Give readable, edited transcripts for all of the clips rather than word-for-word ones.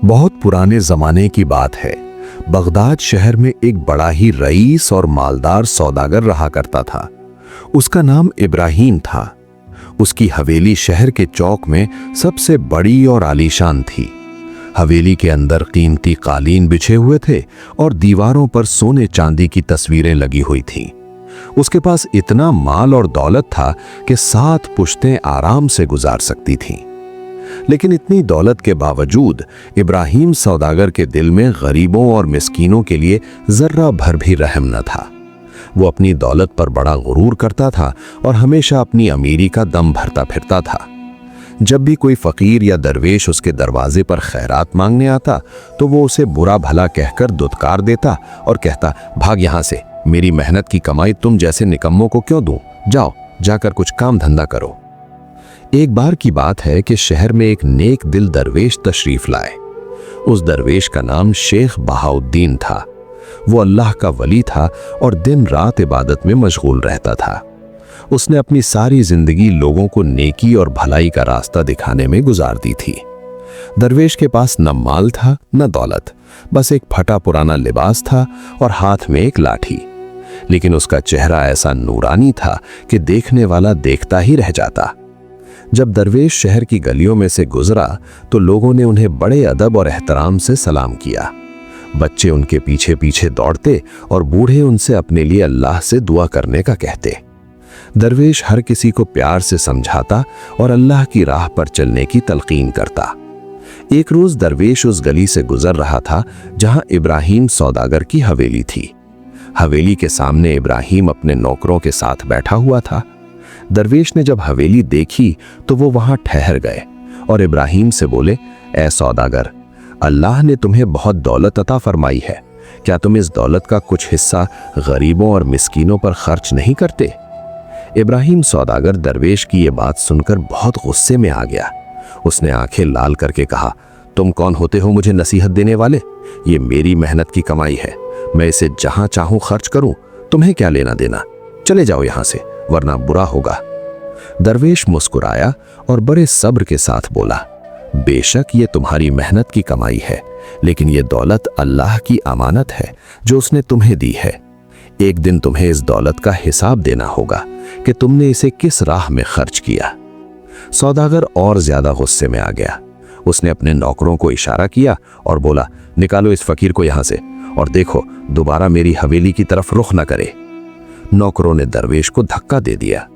बहुत पुराने जमाने की बात है। बगदाद शहर में एक बड़ा ही रईस और मालदार सौदागर रहा करता था। उसका नाम इब्राहिम था। उसकी हवेली शहर के चौक में सबसे बड़ी और आलीशान थी। हवेली के अंदर कीमती कालीन बिछे हुए थे और दीवारों पर सोने चांदी की तस्वीरें लगी हुई थीं। उसके पास इतना माल और दौलत था कि 7 पुश्तें आराम से गुजार सकती थीं। लेकिन इतनी दौलत के बावजूद इब्राहिम सौदागर के दिल में गरीबों और मिस्कीनों के लिए जर्रा भर भी रहम न था। वो अपनी दौलत पर बड़ा गुरूर करता था और हमेशा अपनी अमीरी का दम भरता फिरता था। जब भी कोई फकीर या दरवेश उसके दरवाजे पर खैरात मांगने आता तो वो उसे बुरा भला कहकर दुत्कार देता और कहता, भाग यहां से, मेरी मेहनत की कमाई तुम जैसे निकम्मों को क्यों दूं? जाओ, जाकर कुछ काम धंधा करो। एक बार की बात है कि शहर में एक नेक दिल दरवेश तशरीफ लाए। उस दरवेश का नाम शेख बहाउद्दीन था। वो अल्लाह का वली था और दिन रात इबादत में मशगूल रहता था। उसने अपनी सारी जिंदगी लोगों को नेकी और भलाई का रास्ता दिखाने में गुजार दी थी। दरवेश के पास न माल था न दौलत, बस एक फटा पुराना लिबास था और हाथ में एक लाठी। लेकिन उसका चेहरा ऐसा नूरानी था कि देखने वाला देखता ही रह जाता। जब दरवेश शहर की गलियों में से गुजरा तो लोगों ने उन्हें बड़े अदब और एहतराम से सलाम किया। बच्चे उनके पीछे पीछे दौड़ते और बूढ़े उनसे अपने लिए अल्लाह से दुआ करने का कहते। दरवेश हर किसी को प्यार से समझाता और अल्लाह की राह पर चलने की तलकीन करता। एक रोज दरवेश उस गली से गुजर रहा था जहां इब्राहिम सौदागर की हवेली थी। हवेली के सामने इब्राहिम अपने नौकरों के साथ बैठा हुआ था। दरवेश ने जब हवेली देखी तो वो वहां ठहर गए और इब्राहिम से बोले, ऐ सौदागर, अल्लाह ने तुम्हें बहुत दौलत अता फरमाई है, क्या तुम इस दौलत का कुछ हिस्सा गरीबों और मिस्कीनों पर खर्च नहीं करते? इब्राहिम सौदागर दरवेश की ये बात सुनकर बहुत गुस्से में आ गया। उसने आंखें लाल करके कहा, तुम कौन होते हो मुझे नसीहत देने वाले? ये मेरी मेहनत की कमाई है, मैं इसे जहां चाहूं खर्च करूं, तुम्हें क्या लेना देना? चले जाओ यहां से, वरना बुरा होगा। दरवेश मुस्कुराया और बड़े सब्र के साथ बोला, बेशक ये तुम्हारी मेहनत की कमाई है, लेकिन ये दौलत अल्लाह की अमानत है जो उसने तुम्हें दी है। एक दिन तुम्हें इस दौलत का हिसाब देना होगा कि तुमने इसे किस राह में खर्च किया। सौदागर और ज्यादा गुस्से में आ गया। उसने अपने नौकरों को इशारा किया और बोला, निकालो इस फकीर को यहां से और देखो दोबारा मेरी हवेली की तरफ रुख न करे। नौकरों ने दरवेश को धक्का दे दिया।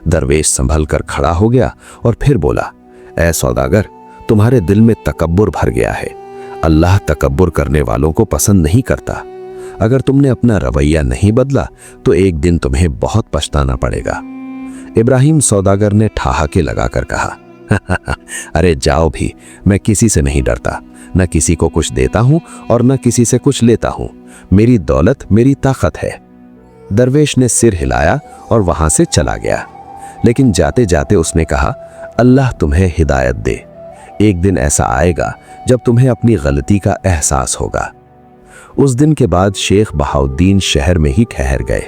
दरवेश संभल कर खड़ा हो गया और फिर बोला, ऐ सौदागर, तुम्हारे दिल में तकब्बुर भर गया है। अल्लाह तकब्बुर करने वालों को पसंद नहीं करता। अगर तुमने अपना रवैया नहीं बदला तो एक दिन तुम्हें बहुत पछताना पड़ेगा। इब्राहिम सौदागर ने ठहाके लगाकर कहा, अरे जाओ भी, मैं किसी से नहीं डरता, न किसी को कुछ देता हूं और न किसी से कुछ लेता हूं। मेरी दौलत मेरी ताकत है। दरवेश ने सिर हिलाया और वहां से चला गया। लेकिन जाते जाते उसने कहा, अल्लाह तुम्हें हिदायत दे। एक दिन ऐसा आएगा जब तुम्हें अपनी गलती का एहसास होगा। उस दिन के बाद शेख बहाउद्दीन शहर में ही ठहर गए।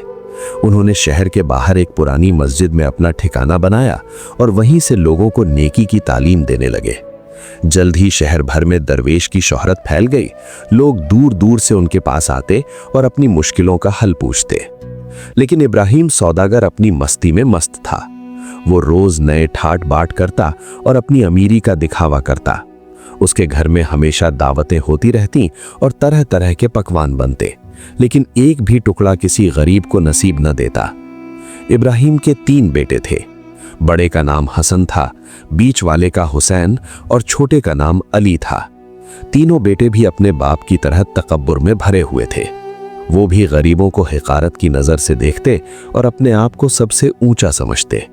उन्होंने शहर के बाहर एक पुरानी मस्जिद में अपना ठिकाना बनाया और वहीं से लोगों को नेकी की तालीम देने लगे। जल्द ही शहर भर में दरवेश की शोहरत फैल गई। लोग दूर दूर से उनके पास आते और अपनी मुश्किलों का हल पूछते। लेकिन इब्राहिम सौदागर अपनी मस्ती में मस्त था। वो रोज नए ठाट बाट करता और अपनी अमीरी का दिखावा करता। उसके घर में हमेशा दावतें होती रहती और तरह तरह के पकवान बनते, लेकिन एक भी टुकड़ा किसी गरीब को नसीब न देता। इब्राहिम के 3 बेटे थे। बड़े का नाम हसन था, बीच वाले का हुसैन और छोटे का नाम अली था। तीनों बेटे भी अपने बाप की तरह तकब्बुर में भरे हुए थे। वो भी गरीबों को हिकारत की नजर से देखते और अपने आप को सबसे ऊंचा समझते।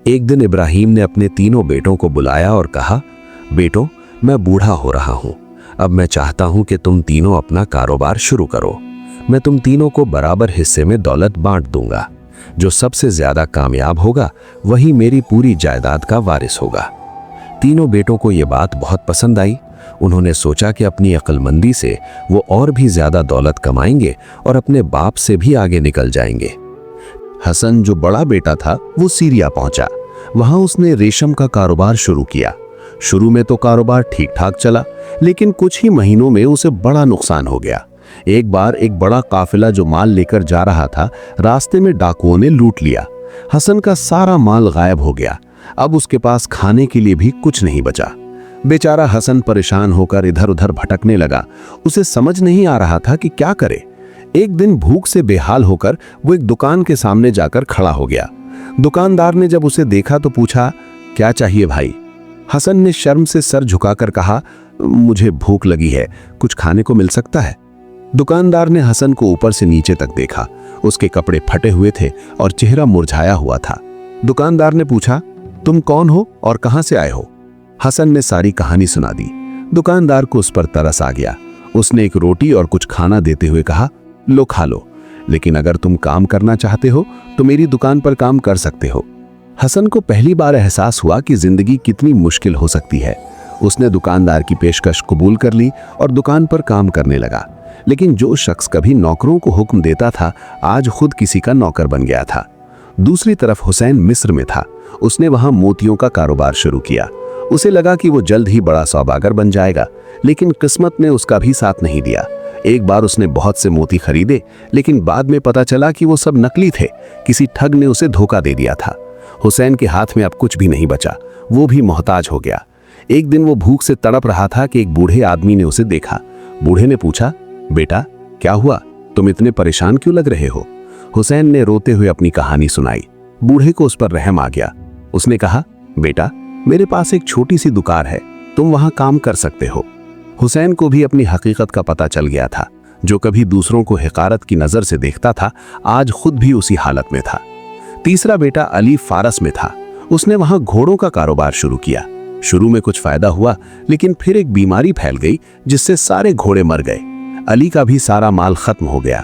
एक दिन इब्राहिम ने अपने तीनों बेटों को बुलाया और कहा, बेटों, मैं बूढ़ा हो रहा हूं। अब मैं चाहता हूं कि तुम तीनों अपना कारोबार शुरू करो। मैं तुम तीनों को बराबर हिस्से में दौलत बांट दूंगा। जो सबसे ज्यादा कामयाब होगा वही मेरी पूरी जायदाद का वारिस होगा। तीनों बेटों को यह बात बहुत पसंद आई। उन्होंने सोचा कि अपनी अक्लमंदी से वो और भी ज्यादा दौलत कमाएंगे और अपने बाप से भी आगे निकल जाएंगे। हसन जो बड़ा बेटा था वो सीरिया पहुंचा। वहां उसने रेशम का कारोबार शुरू किया। शुरू में तो कारोबार ठीक ठाक चला, लेकिन कुछ ही महीनों में उसे बड़ा नुकसान हो गया। एक बार एक बड़ा काफिला जो माल लेकर जा रहा था, रास्ते में डाकुओं ने लूट लिया। हसन का सारा माल गायब हो गया। अब उसके पास खाने के लिए भी कुछ नहीं बचा। बेचारा हसन परेशान होकर इधर उधर भटकने लगा। उसे समझ नहीं आ रहा था कि क्या करे। एक दिन भूख से बेहाल होकर वो एक दुकान के सामने जाकर खड़ा हो गया। दुकानदार ने जब उसे देखा तो पूछा, क्या चाहिए भाई? हसन ने शर्म से सर झुकाकर कहा, मुझे भूख लगी है, कुछ खाने को मिल सकता है? दुकानदार ने हसन को ऊपर से नीचे तक देखा। उसके कपड़े फटे हुए थे और चेहरा मुरझाया हुआ था। दुकानदार ने पूछा, तुम कौन हो और कहां से आए हो? हसन ने सारी कहानी सुना दी। दुकानदार को उस पर तरस आ गया। उसने एक रोटी और कुछ खाना देते हुए कहा, लो खा लो, लेकिन अगर तुम काम करना चाहते हो तो मेरी दुकान पर काम कर सकते हो। हसन को पहली बार एहसास हुआ कि जिंदगी कितनी मुश्किल हो सकती है। उसने दुकानदार की पेशकश कबूल कर ली और दुकान पर काम करने लगा। लेकिन जो शख्स कभी नौकरों को हुक्म देता था, आज खुद किसी का नौकर बन गया था। दूसरी तरफ हुसैन मिस्र में था। उसने वहां मोतियों का कारोबार शुरू किया। उसे लगा कि वो जल्द ही बड़ा सौदागर बन जाएगा, लेकिन किस्मत ने उसका भी साथ नहीं दिया। एक बार उसने बहुत से मोती खरीदे, लेकिन बाद में पता चला कि वो सब नकली थे। किसी ठग ने उसे धोखा दे दिया था। हुसैन के हाथ में अब कुछ भी नहीं बचा, वो भी मोहताज हो गया। एक दिन वो भूख से तड़प रहा था कि एक बूढ़े आदमी ने उसे देखा। बूढ़े ने पूछा, बेटा क्या हुआ, तुम इतने परेशान क्यों लग रहे हो? हुसैन ने रोते हुए अपनी कहानी सुनाई। बूढ़े को उस पर रहम आ गया। उसने कहा, बेटा मेरे पास एक छोटी सी दुकान है, तुम वहां काम कर सकते हो। हुसैन को भी अपनी हकीकत का पता चल गया था। जो कभी दूसरों को हिकारत की नजर से देखता था, आज खुद भी उसी हालत में था। तीसरा बेटा अली फारस में था। उसने वहां घोड़ों का कारोबार शुरू किया। शुरू में कुछ फायदा हुआ, लेकिन फिर एक बीमारी फैल गई जिससे सारे घोड़े मर गए। अली का भी सारा माल खत्म हो गया।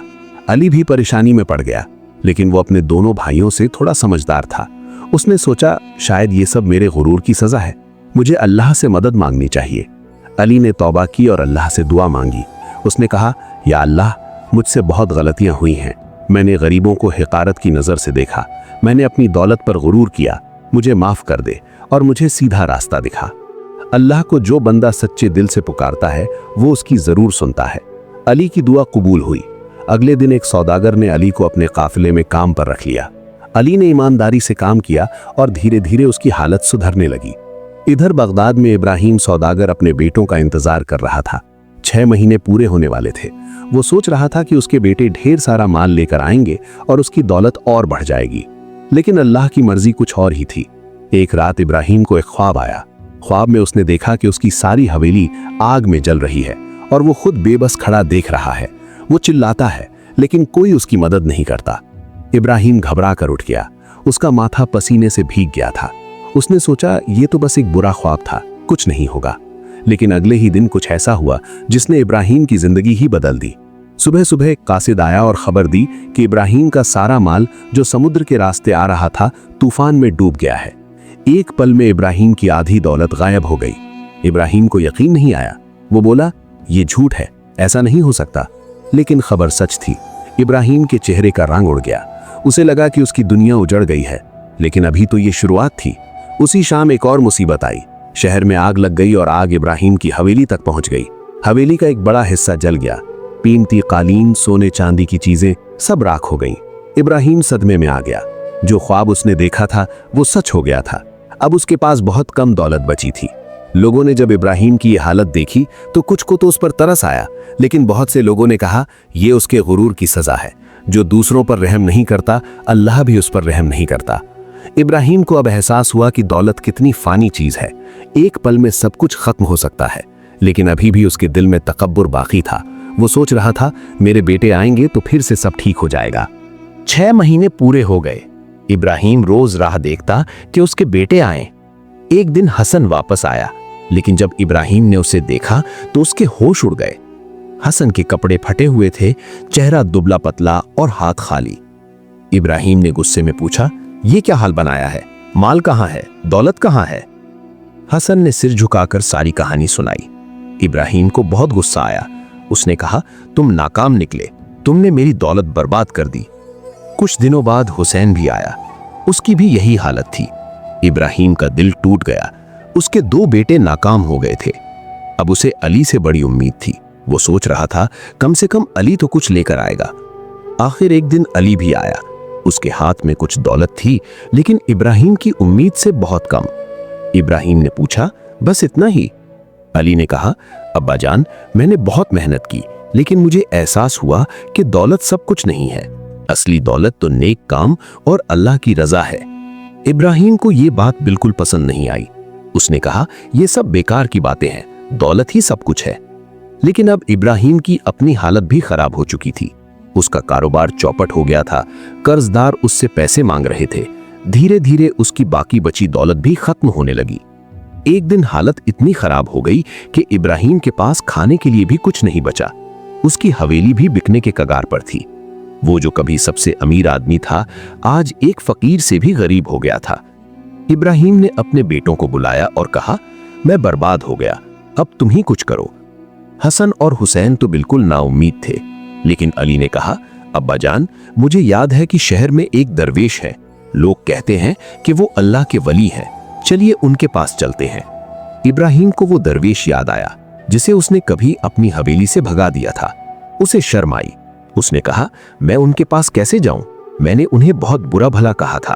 अली भी परेशानी में पड़ गया, लेकिन वो अपने दोनों भाइयों से थोड़ा समझदार था। उसने सोचा, शायद ये सब मेरे गुरूर की सजा है, मुझे अल्लाह से मदद मांगनी चाहिए। अली ने तौबा की और अल्लाह से दुआ मांगी। उसने कहा, या अल्लाह, मुझसे बहुत गलतियां हुई हैं। मैंने गरीबों को हिकारत की नज़र से देखा, मैंने अपनी दौलत पर गुरूर किया, मुझे माफ़ कर दे और मुझे सीधा रास्ता दिखा। अल्लाह को जो बंदा सच्चे दिल से पुकारता है, वो उसकी ज़रूर सुनता है। अली की दुआ कबूल हुई। अगले दिन एक सौदागर ने अली को अपने काफिले में काम पर रख लिया। अली ने ईमानदारी से काम किया और धीरे धीरे उसकी हालत सुधरने लगी। इधर बगदाद में इब्राहिम सौदागर अपने बेटों का इंतजार कर रहा था। 6 महीने पूरे होने वाले थे। वो सोच रहा था कि उसके बेटे ढेर सारा माल लेकर आएंगे और उसकी दौलत और बढ़ जाएगी। लेकिन अल्लाह की मर्जी कुछ और ही थी। एक रात इब्राहिम को एक ख्वाब आया। ख्वाब में उसने देखा कि उसकी सारी हवेली आग में जल रही है और वो खुद बेबस खड़ा देख रहा है। वो चिल्लाता है, लेकिन कोई उसकी मदद नहीं करता। इब्राहिम घबरा कर उठ गया। उसका माथा पसीने से भीग गया था। उसने सोचा, ये तो बस एक बुरा ख्वाब था, कुछ नहीं होगा। लेकिन अगले ही दिन कुछ ऐसा हुआ जिसने इब्राहिम की जिंदगी ही बदल दी। सुबह सुबह एक कासिद आया और खबर दी कि इब्राहिम का सारा माल जो समुद्र के रास्ते आ रहा था, तूफान में डूब गया है। एक पल में इब्राहिम की आधी दौलत गायब हो गई। इब्राहिम को यकीन नहीं आया। वो बोला, ये झूठ है, ऐसा नहीं हो सकता। लेकिन खबर सच थी। इब्राहिम के चेहरे का रंग उड़ गया। उसे लगा कि उसकी दुनिया उजड़ गई है, लेकिन अभी तो ये शुरुआत थी। उसी शाम एक और मुसीबत आई। शहर में आग लग गई और आग इब्राहिम की हवेली तक पहुंच गई। हवेली का एक बड़ा हिस्सा जल गया। कीमती कालीन, सोने चांदी की चीजें सब राख हो गईं। इब्राहिम सदमे में आ गया। जो ख्वाब उसने देखा था वो सच हो गया था। अब उसके पास बहुत कम दौलत बची थी। लोगों ने जब इब्राहिम की ये हालत देखी तो कुछ को तो उस पर तरस आया, लेकिन बहुत से लोगों ने कहा, ये उसके गुरूर की सजा है। जो दूसरों पर रहम नहीं करता, अल्लाह भी उस पर रहम नहीं करता। इब्राहिम को अब एहसास हुआ कि दौलत कितनी फानी चीज है। एक पल में सब कुछ खत्म हो सकता है, लेकिन अभी भी उसके दिल में तकब्बुर बाकी था। वो सोच रहा था, मेरे बेटे आएंगे तो फिर से सब ठीक हो जाएगा। 6 महीने पूरे हो गए। इब्राहिम रोज राह देखता कि उसके बेटे आए। एक दिन हसन वापस आया, लेकिन जब इब्राहिम ने उसे देखा तो उसके होश उड़ गए। हसन के कपड़े फटे हुए थे, चेहरा दुबला पतला और हाथ खाली। इब्राहिम ने गुस्से में पूछा, ये क्या हाल बनाया है? माल कहाँ है? दौलत कहाँ है? हसन ने सिर झुकाकर सारी कहानी सुनाई। इब्राहिम को बहुत गुस्सा आया। उसने कहा, तुम नाकाम निकले, तुमने मेरी दौलत बर्बाद कर दी। कुछ दिनों बाद हुसैन भी आया। उसकी भी यही हालत थी। इब्राहिम का दिल टूट गया। उसके 2 बेटे नाकाम हो गए थे। अब उसे अली से बड़ी उम्मीद थी। वो सोच रहा था कम से कम अली तो कुछ लेकर आएगा। आखिर एक दिन अली भी आया। उसके हाथ में कुछ दौलत थी, लेकिन इब्राहिम की उम्मीद से बहुत कम। इब्राहिम ने पूछा, बस इतना ही? अली ने कहा, अब्बा जान, मैंने बहुत मेहनत की, लेकिन मुझे एहसास हुआ कि दौलत सब कुछ नहीं है। असली दौलत तो नेक काम और अल्लाह की रजा है। इब्राहिम को यह बात बिल्कुल पसंद नहीं आई। उसने कहा, यह सब बेकार की बातें हैं, दौलत ही सब कुछ है। लेकिन अब इब्राहिम की अपनी हालत भी खराब हो चुकी थी। उसका कारोबार चौपट हो गया था, कर्जदार उससे पैसे मांग रहे थे। धीरे धीरे उसकी बाकी बची दौलत भी खत्म होने लगी। एक दिन हालत इतनी खराब हो गई कि इब्राहिम के पास खाने के लिए भी कुछ नहीं बचा। उसकी हवेली भी बिकने के कगार पर थी। वो जो कभी सबसे अमीर आदमी था, आज एक फकीर से भी गरीब हो गया था। इब्राहिम ने अपने बेटों को बुलाया और कहा, मैं बर्बाद हो गया, अब तुम ही कुछ करो। हसन और हुसैन तो बिल्कुल नाउम्मीद थे, लेकिन अली ने कहा, अब्बा जान, मुझे याद है कि शहर में एक दरवेश है। लोग कहते हैं कि वो अल्लाह के वली हैं। चलिए उनके पास चलते हैं। इब्राहिम को वो दरवेश याद आया जिसे उसने कभी अपनी हवेली से भगा दिया था। उसे शर्म आई। उसने कहा, मैं उनके पास कैसे जाऊं? मैंने उन्हें बहुत बुरा भला कहा था।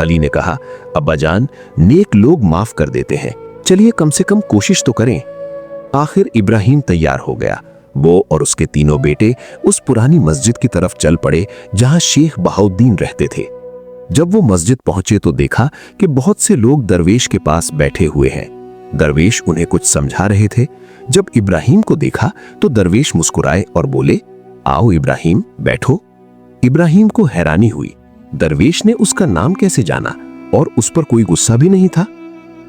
अली ने कहा, अब्बा जान, नेक लोग माफ कर देते हैं, चलिए कम से कम कोशिश तो करें। आखिर इब्राहिम तैयार हो गया। वो और उसके तीनों बेटे उस पुरानी मस्जिद की तरफ चल पड़े जहां शेख बहाउद्दीन रहते थे। जब वो मस्जिद पहुंचे तो देखा कि बहुत से लोग दरवेश के पास बैठे हुए हैं। दरवेश उन्हें कुछ समझा रहे थे। जब इब्राहिम को देखा तो दरवेश मुस्कुराए और बोले, आओ इब्राहिम, बैठो। इब्राहिम को हैरानी हुई। दरवेश ने उसका नाम कैसे जाना और उस पर कोई गुस्सा भी नहीं था।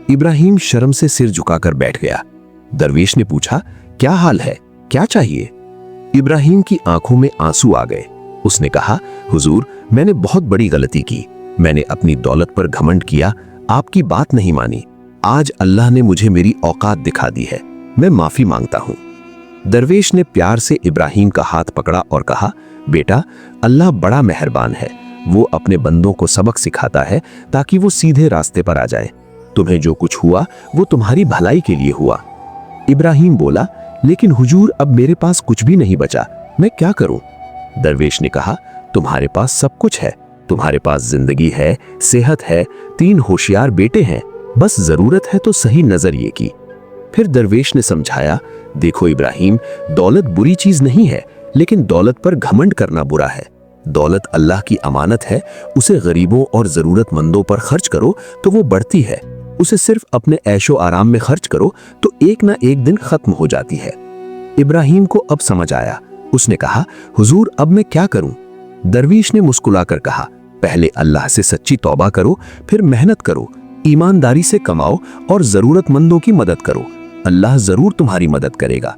इब्राहिम शर्म से सिर झुकाकर बैठ गया। दरवेश ने पूछा, क्या हाल है, क्या चाहिए? इब्राहिम की आंखों में आंसू आ गए। उसने कहा, हुजूर, मैंने बहुत बड़ी गलती की। मैंने अपनी दौलत पर घमंड किया, आपकी बात नहीं मानी। आज अल्लाह ने मुझे मेरी औकात दिखा दी है, मैं माफी मांगता हूं। दरवेश ने प्यार से इब्राहिम का हाथ पकड़ा और कहा, बेटा, अल्लाह बड़ा मेहरबान है। वो अपने बंदों को सबक सिखाता है ताकि वो सीधे रास्ते पर आ जाए। तुम्हें जो कुछ हुआ वो तुम्हारी भलाई के लिए हुआ। इब्राहिम बोला, लेकिन हुजूर, अब मेरे पास कुछ भी नहीं बचा, मैं क्या करूं? दरवेश ने कहा, तुम्हारे पास सब कुछ है। तुम्हारे पास जिंदगी है, सेहत है, 3 होशियार बेटे हैं, बस जरूरत है तो सही नजरिए की। फिर दरवेश ने समझाया, देखो इब्राहिम, दौलत बुरी चीज नहीं है, लेकिन दौलत पर घमंड करना बुरा है। दौलत अल्लाह की अमानत है, उसे गरीबों और जरूरतमंदों पर खर्च करो तो वो बढ़ती है। उसे सिर्फ अपने ऐशो आराम में खर्च करो तो एक ना एक दिन खत्म हो जाती है। इब्राहिम को अब समझ आया। उसने कहा, हुजूर, अब मैं क्या करूं? दरवेश ने मुस्कुराकर कहा, पहले अल्लाह से सच्ची तौबा करो, फिर मेहनत करो, ईमानदारी से कमाओ और जरूरतमंदों की मदद करो। अल्लाह जरूर तुम्हारी मदद करेगा।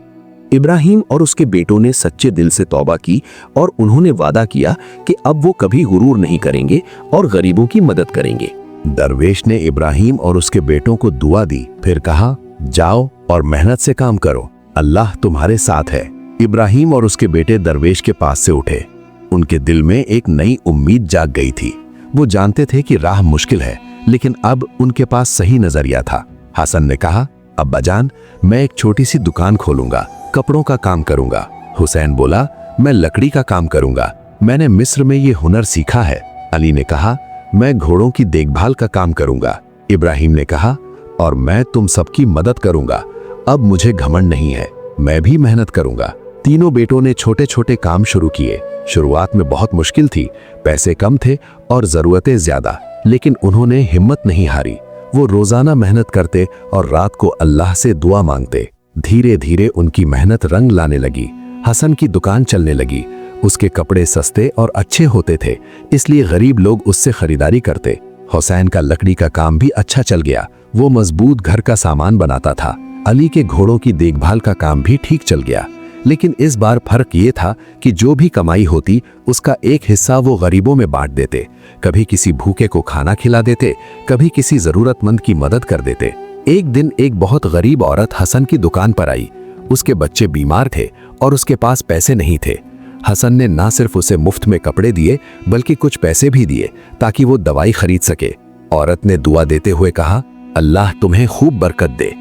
इब्राहिम और उसके बेटों ने सच्चे दिल से तौबा की और उन्होंने वादा किया कि अब वो कभी गुरूर नहीं करेंगे और गरीबों की मदद करेंगे। दरवेश ने इब्राहिम और उसके बेटों को दुआ दी, फिर कहा, जाओ और मेहनत से काम करो, अल्लाह तुम्हारे साथ है। इब्राहिम और उसके बेटे दरवेश के पास से उठे। उनके दिल में एक नई उम्मीद जाग गई थी। वो जानते थे कि राह मुश्किल है, लेकिन अब उनके पास सही नजरिया था। हसन ने कहा, अब्बा जान, मैं एक छोटी सी दुकान खोलूंगा, कपड़ों का काम करूंगा। हुसैन बोला, मैं लकड़ी का काम करूंगा, मैंने मिस्र में ये हुनर सीखा है। अली ने कहा, मैं घोड़ों की देखभाल का काम करूंगा। इब्राहिम ने कहा, और मैं तुम सबकी मदद करूंगा। अब मुझे घमंड नहीं है, मैं भी मेहनत करूंगा। तीनों बेटों ने छोटे छोटे काम शुरू किए। शुरुआत में बहुत मुश्किल थी, पैसे कम थे और जरूरतें ज्यादा, लेकिन उन्होंने हिम्मत नहीं हारी। वो रोजाना मेहनत करते और रात को अल्लाह से दुआ मांगते। धीरे धीरे उनकी मेहनत रंग लाने लगी। हसन की दुकान चलने लगी। उसके कपड़े सस्ते और अच्छे होते थे, इसलिए गरीब लोग उससे खरीदारी करते। हुसैन का लकड़ी का काम भी अच्छा चल गया। वो मजबूत घर का सामान बनाता था। अली के घोड़ों की देखभाल का काम भी ठीक चल गया। लेकिन इस बार फर्क ये था कि जो भी कमाई होती उसका एक हिस्सा वो गरीबों में बांट देते। कभी किसी भूखे को खाना खिला देते, कभी किसी जरूरतमंद की मदद कर देते। एक दिन एक बहुत गरीब औरत हसन की दुकान पर आई। उसके बच्चे बीमार थे और उसके पास पैसे नहीं थे। हसन ने ना सिर्फ उसे मुफ्त में कपड़े दिए बल्कि कुछ पैसे भी दिए ताकि वो दवाई खरीद सके। औरत ने दुआ देते हुए कहा, अल्लाह तुम्हें खूब बरकत दे।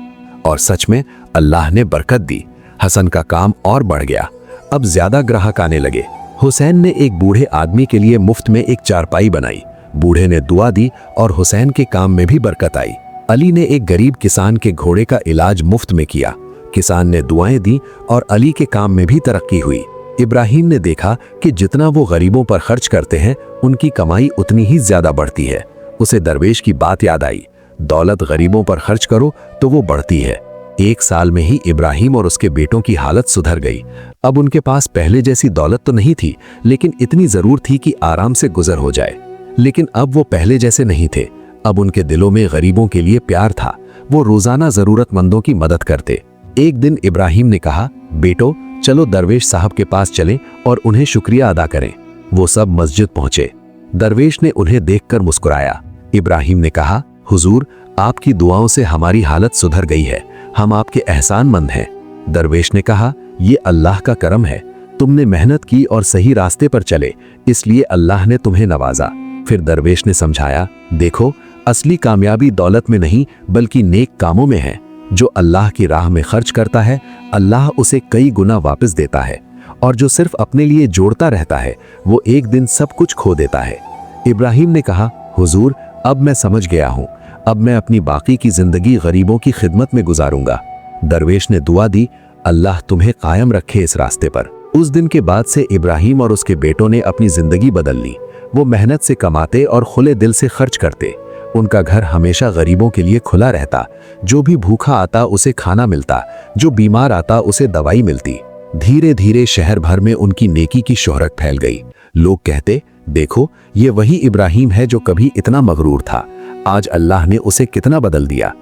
और सच में अल्लाह ने बरकत दी। हसन का काम और बढ़ गया। अब ज्यादा ग्राहक आने लगे। हुसैन ने एक बूढ़े आदमी के लिए मुफ्त में एक चारपाई बनाई। बूढ़े ने दुआ दी और हुसैन के काम में भी बरकत आई। अली ने एक गरीब किसान के घोड़े का इलाज मुफ्त में किया। किसान ने दुआएं दी और अली के काम में भी तरक्की हुई। इब्राहिम ने देखा कि जितना वो गरीबों पर खर्च करते हैं उनकी कमाई उतनी ही ज्यादा बढ़ती है। उसे दरवेश की बात याद आई, दौलत गरीबों पर खर्च करो तो वो बढ़ती है। 1 साल में ही इब्राहिम और उसके बेटों की हालत सुधर गई। अब उनके पास पहले जैसी दौलत तो नहीं थी, लेकिन इतनी जरूर थी कि आराम से गुजर हो जाए। लेकिन अब वो पहले जैसे नहीं थे। अब उनके दिलों में गरीबों के लिए प्यार था। वो रोजाना जरूरतमंदों की मदद करते। एक दिन इब्राहिम ने कहा, बेटो चलो दरवेश साहब के पास चलें और उन्हें शुक्रिया अदा करें। वो सब मस्जिद पहुंचे। दरवेश ने उन्हें देखकर मुस्कुराया। इब्राहिम ने कहा, हुजूर आपकी दुआओं से हमारी हालत सुधर गई है, हम आपके एहसानमंद हैं। दरवेश ने कहा, ये अल्लाह का करम है, तुमने मेहनत की और सही रास्ते पर चले, इसलिए अल्लाह ने तुम्हें नवाजा। फिर दरवेश ने समझाया, देखो असली कामयाबी दौलत में नहीं बल्कि नेक कामों में है। जो अल्लाह की राह में खर्च करता है अल्लाह उसे कई गुना वापस देता है, और जो सिर्फ अपने लिए जोड़ता रहता है वो एक दिन सब कुछ खो देता है। इब्राहिम ने कहा, हुजूर अब मैं समझ गया हूँ, अब मैं अपनी बाकी की जिंदगी गरीबों की खिदमत में गुजारूंगा। दरवेश ने दुआ दी, अल्लाह तुम्हें कायम रखे इस रास्ते पर। उस दिन के बाद से इब्राहिम और उसके बेटों ने अपनी जिंदगी बदल ली। वो मेहनत से कमाते और खुले दिल से खर्च करते। उनका घर हमेशा गरीबों के लिए खुला रहता। जो भी भूखा आता उसे खाना मिलता, जो बीमार आता उसे दवाई मिलती। धीरे धीरे शहर भर में उनकी नेकी की शोहरत फैल गई। लोग कहते, देखो ये वही इब्राहिम है जो कभी इतना मगरूर था, आज अल्लाह ने उसे कितना बदल दिया।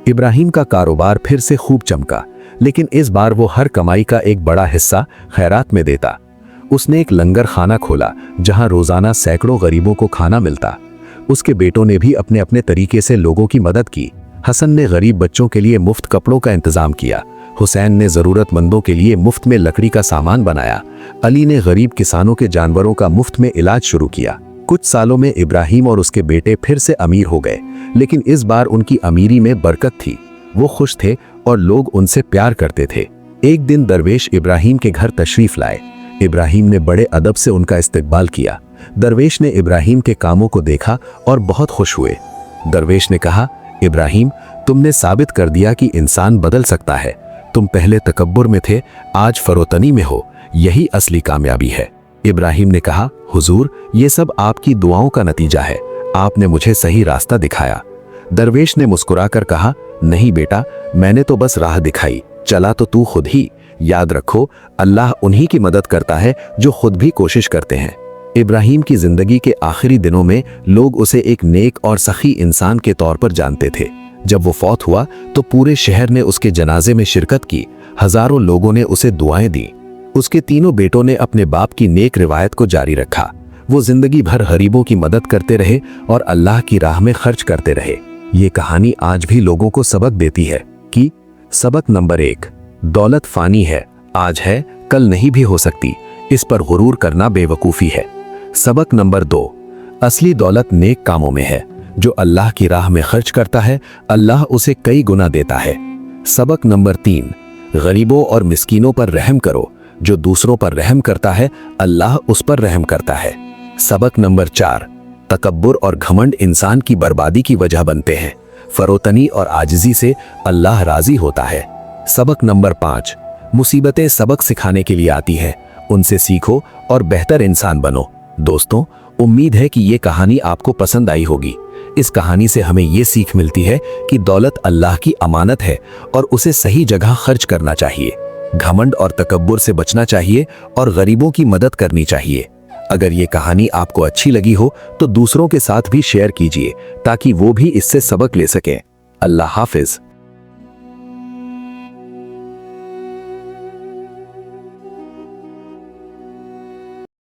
इब्राहिम का कारोबार फिर से खूब चमका, लेकिन इस बार वो हर कमाई का एक बड़ा हिस्सा खैरात में देता। उसने एक लंगर खाना खोला जहां रोजाना सैकड़ों गरीबों को खाना मिलता। उसके बेटों ने भी अपने अपने तरीके से लोगों की मदद की। हसन ने गरीब बच्चों के लिए मुफ्त कपड़ों का इंतजाम किया। हुसैन ने जरूरतमंदों के लिए मुफ्त में लकड़ी का सामान बनाया। अली ने गरीब किसानों के जानवरों का मुफ्त में इलाज शुरू किया। कुछ सालों में इब्राहिम और उसके बेटे फिर से अमीर हो गए, लेकिन इस बार उनकी अमीरी में बरकत थी। वो खुश थे और लोग उनसे प्यार करते थे। एक दिन दरवेश इब्राहिम के घर तशरीफ लाए। इब्राहिम ने बड़े अदब से उनका इस्तकबाल किया। दरवेश ने इब्राहिम के कामों को देखा और बहुत खुश हुए। दरवेश ने कहा, इब्राहिम तुमने साबित कर दिया कि इंसान बदल सकता है। तुम पहले तकब्बुर में थे, आज फरोतनी में हो, यही असली कामयाबी है। इब्राहिम ने कहा, हुजूर ये सब आपकी दुआओं का नतीजा है, आपने मुझे सही रास्ता दिखाया। दरवेश ने मुस्कुराकर कहा, नहीं बेटा, मैंने तो बस राह दिखाई, चला तो तू खुद ही। याद रखो, अल्लाह उन्हीं की मदद करता है जो खुद भी कोशिश करते हैं। इब्राहिम की जिंदगी के आखिरी दिनों में लोग उसे एक नेक और सखी इंसान के तौर पर जानते थे। जब वो फौत हुआ तो पूरे शहर ने उसके जनाजे में शिरकत की। हजारों लोगों ने उसे दुआएं दी। उसके तीनों बेटों ने अपने बाप की नेक रिवायत को जारी रखा। वो जिंदगी भर गरीबों की मदद करते रहे और अल्लाह की राह में खर्च करते रहे। ये कहानी आज भी लोगों को सबक देती है कि सबक नंबर 1, दौलत फानी है, आज है कल नहीं भी हो सकती, इस पर गुरूर करना बेवकूफ़ी है। सबक नंबर 2, असली दौलत नेक कामों में है। जो अल्लाह की राह में खर्च करता है अल्लाह उसे कई गुना देता है। सबक नंबर 3, गरीबों और मिस्कीनों पर रहम करो। जो दूसरों पर रहम करता है अल्लाह उस पर रहम करता है। सबक नंबर 4, तकब्बुर और घमंड इंसान की बर्बादी की वजह बनते हैं। फरोतनी और आजिजी से अल्लाह राजी होता है। सबक नंबर 5, मुसीबतें सबक सिखाने के लिए आती है, उनसे सीखो और बेहतर इंसान बनो। दोस्तों, उम्मीद है कि ये कहानी आपको पसंद आई होगी। इस कहानी से हमें ये सीख मिलती है कि दौलत अल्लाह की अमानत है और उसे सही जगह खर्च करना चाहिए। घमंड और तकब्बुर से बचना चाहिए और गरीबों की मदद करनी चाहिए। अगर ये कहानी आपको अच्छी लगी हो तो दूसरों के साथ भी शेयर कीजिए ताकि वो भी इससे सबक ले सकें। अल्लाह हाफिज।